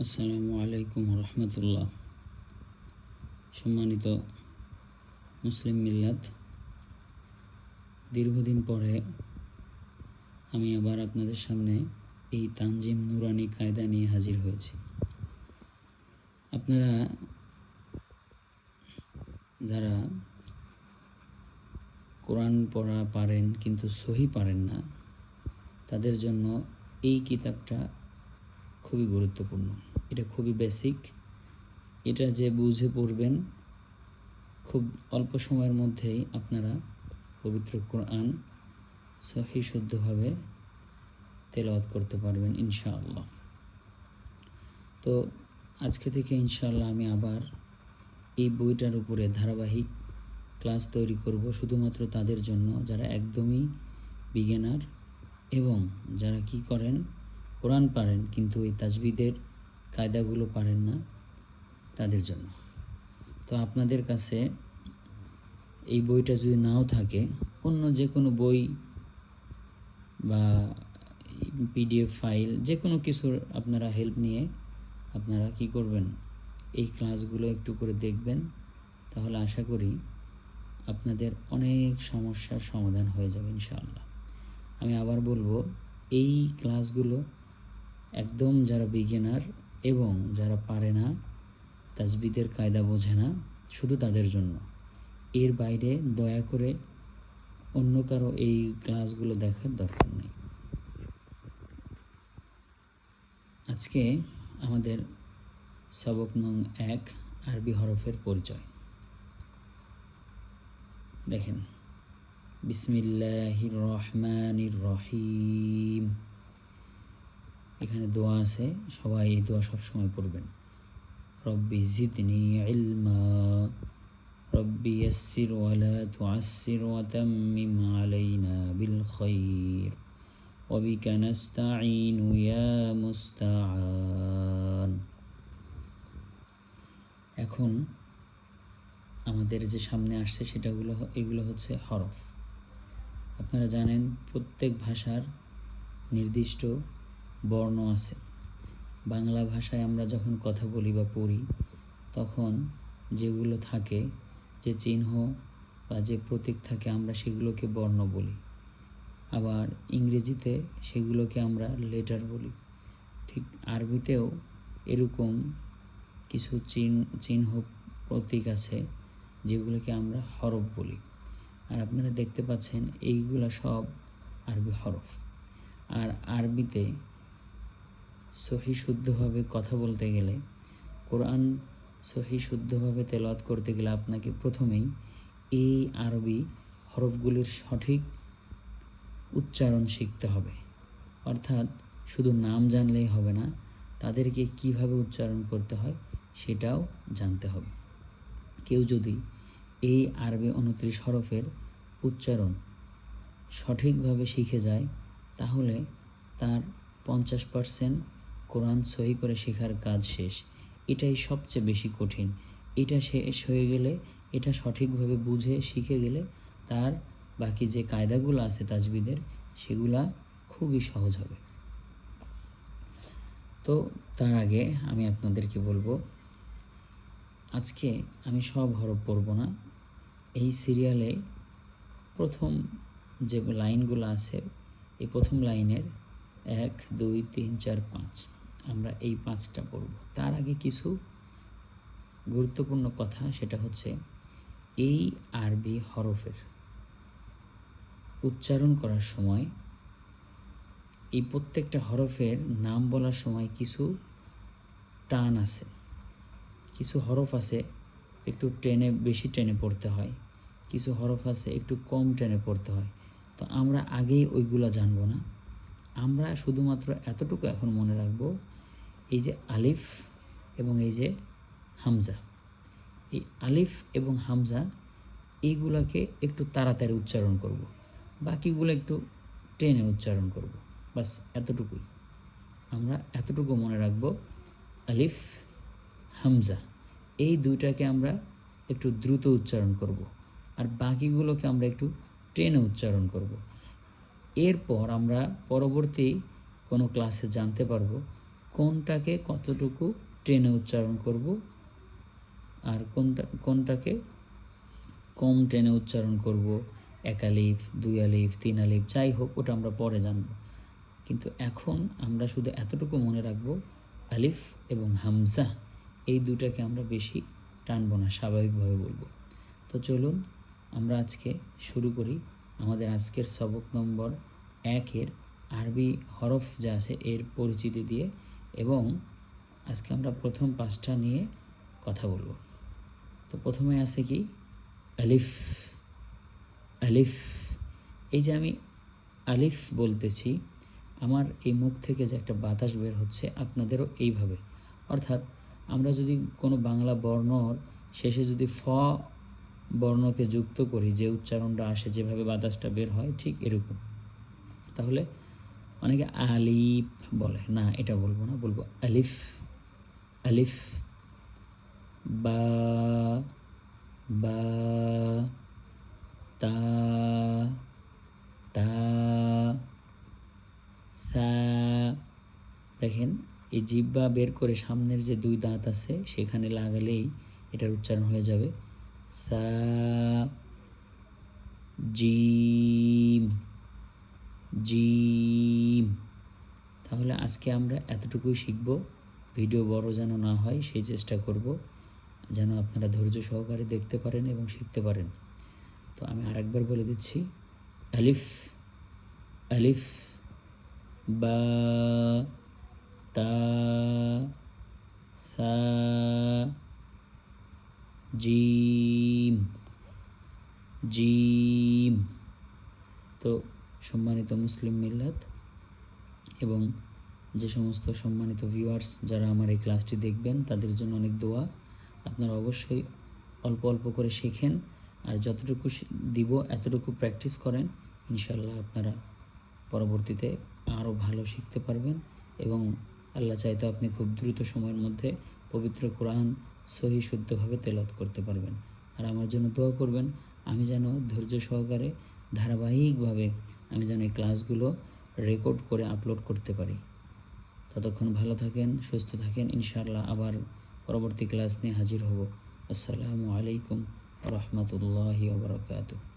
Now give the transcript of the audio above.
আসসালামু আলাইকুম রহমতুল্লাহ। সম্মানিত মুসলিম মিল্লাত, দীর্ঘদিন পরে আমি আবার আপনাদের সামনে এই তানজিম নুরানি কায়দা নিয়ে হাজির হয়েছি। আপনারা যারা কোরআন পড়া পারেন কিন্তু সহি পারেন না, তাদের জন্য এই কিতাবটা খুবই গুরুত্বপূর্ণ। এটা খুবই বেসিক। এটা যে বুঝে পড়বেন, খুব অল্প সময়ের মধ্যেই আপনারা পবিত্র কোরআন সহি শুদ্ধভাবে তেলাওয়াত করতে পারবেন ইনশাআল্লাহ। তো আজকে থেকে ইনশাআল্লাহ আমি আবার এই বইটার উপরে ধারাবাহিক ক্লাস তৈরি করব, শুধুমাত্র তাদের জন্য যারা একদমই বিগিনার এবং যারা কি করেন, কোরআন পারেন কিন্তু এই তাজবিদের কায়দাগুলো পারেন না, তাদের জন্য। তো আপনাদের কাছে এই বইটা যদি নাও থাকে, অন্য যে কোনো বই বা পিডিএফ ফাইল যে কোনো কিছুর আপনারা হেল্প নিয়ে আপনারা কি করবেন, এই ক্লাসগুলো একটু করে দেখবেন। তাহলে আশা করি আপনাদের অনেক সমস্যার সমাধান হয়ে যাবে ইনশাআল্লাহ। আমি আবার বলবো, এই ক্লাসগুলো একদম যারা বিগিনার এবং যারা পারে না, তাজবিদের কায়দা বোঝে না, শুধু তাদের জন্য। এর বাইরে দয়া করে অন্য কারো এই ক্লাসগুলো দেখার দরকার নেই। আজকে আমাদের সবক নং 1, আরবি হরফের পরিচয়। দেখেন, বিসমিল্লাহির রহমানির রহিম। এখানে দোয়া আছে, সবাই এই দোয়া সবসময় পড়বেন। রব্বি জিদনি ইলমা, রব্বি ইয়াসসির ওয়ালা তুআসসির ওয়া তাম্মিম আলাইনা বিল খায়র ওয়া বিকা নাস্তাঈনু ইয়া মুস্তাআন। এখন আমাদের যে সামনে আসছে এগুলো হচ্ছে হরফ। আপনারা জানেন প্রত্যেক ভাষার নির্দিষ্ট বর্ণ আছে। বাংলা ভাষায় আমরা যখন কথা বলি বা পড়ি, তখন যেগুলো থাকে, যে চিহ্ন বা যে প্রতীক থাকে, আমরা সেগুলোকে বর্ণ বলি। আবার ইংরেজিতে সেগুলোকে আমরা লেটার বলি। ঠিক আরবিতেও এরকম কিছু চিহ্ন প্রতীক আছে যেগুলোকে আমরা হরফ বলি। আর আপনারা দেখতে পাচ্ছেন এইগুলা সব আরবি হরফ। আর আরবিতে সহি শুদ্ধভাবে কথা বলতে গেলে, কোরআন সহি শুদ্ধভাবে তেলাওয়াত করতে গেলে আপনাকে প্রথমেই এই আরবি হরফগুলির সঠিক উচ্চারণ শিখতে হবে। অর্থাৎ শুধু নাম জানলেই হবে না, তাদেরকে কিভাবে উচ্চারণ করতে হয় সেটাও জানতে হবে। কেউ যদি এই আরবি 29 হরফের উচ্চারণ সঠিকভাবে শিখে যায়, তাহলে তার 50% কোরআন সহি করে শেখার কাজ শেষ। এটাই সবচেয়ে বেশি কঠিন। এটা শেষ হয়ে গেলে, এটা সঠিকভাবে বুঝে শিখে গেলে, তার বাকি যে কায়দাগুলো আছে তাজবিদের, সেগুলা খুবই সহজ হবে। তো তার আগে আমি আপনাদেরকে বলবো, আজকে আমি সব হরফ পড়ব না। এই সিরিয়ালে প্রথম যে লাইনগুলো আছে, এই প্রথম লাইনের 1, 2, 3, 4, 5, আমরা এই 5টা পড়ব। তার আগে কিছু গুরুত্বপূর্ণ কথা, সেটা হচ্ছে এই আরবি হরফের উচ্চারণ করার সময়, এই প্রত্যেকটা হরফের নাম বলার সময় কিছু টান আছে। কিছু হরফ আছে একটু বেশি টেনে পড়তে হয়, কিছু হরফ আছে একটু কম টেনে পড়তে হয়। তো আমরা আগেই ওইগুলো জানবো না, আমরা শুধুমাত্র এতটুকু এখন মনে রাখবো, এই যে আলিফ এবং এই যে হামজা, এই আলিফ এবং হামজা এইগুলাকে একটু তাড়াতাড়ি উচ্চারণ করব, বাকিগুলো একটু টেনে উচ্চারণ করব। বাস এতটুকুই আমরা এতটুকু মনে রাখবো। আলিফ, হামজা, এই দুইটাকে আমরা একটু দ্রুত উচ্চারণ করব, আর বাকিগুলোকে আমরা একটু টেনে উচ্চারণ করব। এরপর আমরা পরবর্তী কোনো ক্লাসে জানতে পারবো কোনটাকে কতটুকু টেনে উচ্চারণ করব আর কোনটাকে কম টেনে উচ্চারণ করব, 1 আলিফ, 2 আলিফ, 3 আলিফ, যাই হোক ওটা আমরা পরে জানব। কিন্তু এখন আমরা শুধু এতটুকু মনে রাখব, আলিফ এবং হামজা এই দুটাকে আমরা বেশি টানবো না, স্বাভাবিকভাবে বলবো। তো চলুন আমরা আজকে শুরু করি আমাদের আজকের সবক নম্বর 1-এর আরবি হরফ যা আছে এর পরিচিতি দিয়ে, এবং আজকে আমরা প্রথম 5টা নিয়ে কথা বলবো। তো প্রথমে আছে কি, আলিফ। আলিফ, এই যে আমি আলিফ বলতেছি, আমার এই মুখ থেকে যে একটা বাতাস বের হচ্ছে আপনাদেরও এইভাবে, অর্থাৎ আমরা যদি কোনো বাংলা বর্ণর শেষে যদি ফ বর্ণকে যুক্ত করি, যে উচ্চারণটা আসে, যেভাবে বাতাসটা বের হয় ঠিক এরকম। তাহলে অনেকে আলিফ বলে, না এটা বলবো না, বলবো আলিফ। আলিফ, বা, বা, তা, তা, সা। দেখেন এই জিহ্বা বের করে সামনের যে 2 দাঁত আছে সেখানে লাগালেই এটার উচ্চারণ হয়ে যাবে সা। Gym, gym. তাহলে আজকে আমরা এতটুকুই শিখব, ভিডিও বড় যেন না হয় সেই চেষ্টা করব, যেন আপনারা ধৈর্য সহকারে দেখতে পারেন এবং শিখতে পারেন। তো আমি আরেকবার বলে দিচ্ছি, আলিফ। আলিফ, বা, তা, সা, জিম, জিম। তো সম্মানিত মুসলিম মিল্লাত এবং যে সমস্ত সম্মানিত ভিউয়ার্স যারা আমার এই ক্লাসটি দেখবেন তাদের জন্য অনেক দোয়া। আপনারা অবশ্যই অল্প অল্প করে শেখেন, আর যতটুকু দিব এতটুকু প্র্যাকটিস করেন, ইনশাল্লাহ আপনারা পরবর্তীতে আরও ভালো শিখতে পারবেন, এবং আল্লাহ চাইতে আপনি খুব দ্রুত সময়ের মধ্যে পবিত্র কোরআন সহি শুদ্ধভাবে তেলাওয়াত করতে পারবেন। আর আমার জন্য দোয়া করবেন, আমি যেন ধৈর্য সহকারে ধারাবাহিকভাবে আমি যেন এই ক্লাসগুলো রেকর্ড করে আপলোড করতে পারি। ততক্ষণ ভালো থাকেন, সুস্থ থাকেন, ইনশাআল্লাহ আবার পরবর্তী ক্লাস নিয়ে হাজির হব। আসসালামু আলাইকুম ওয়া রাহমাতুল্লাহি ওয়া বারাকাতুহু।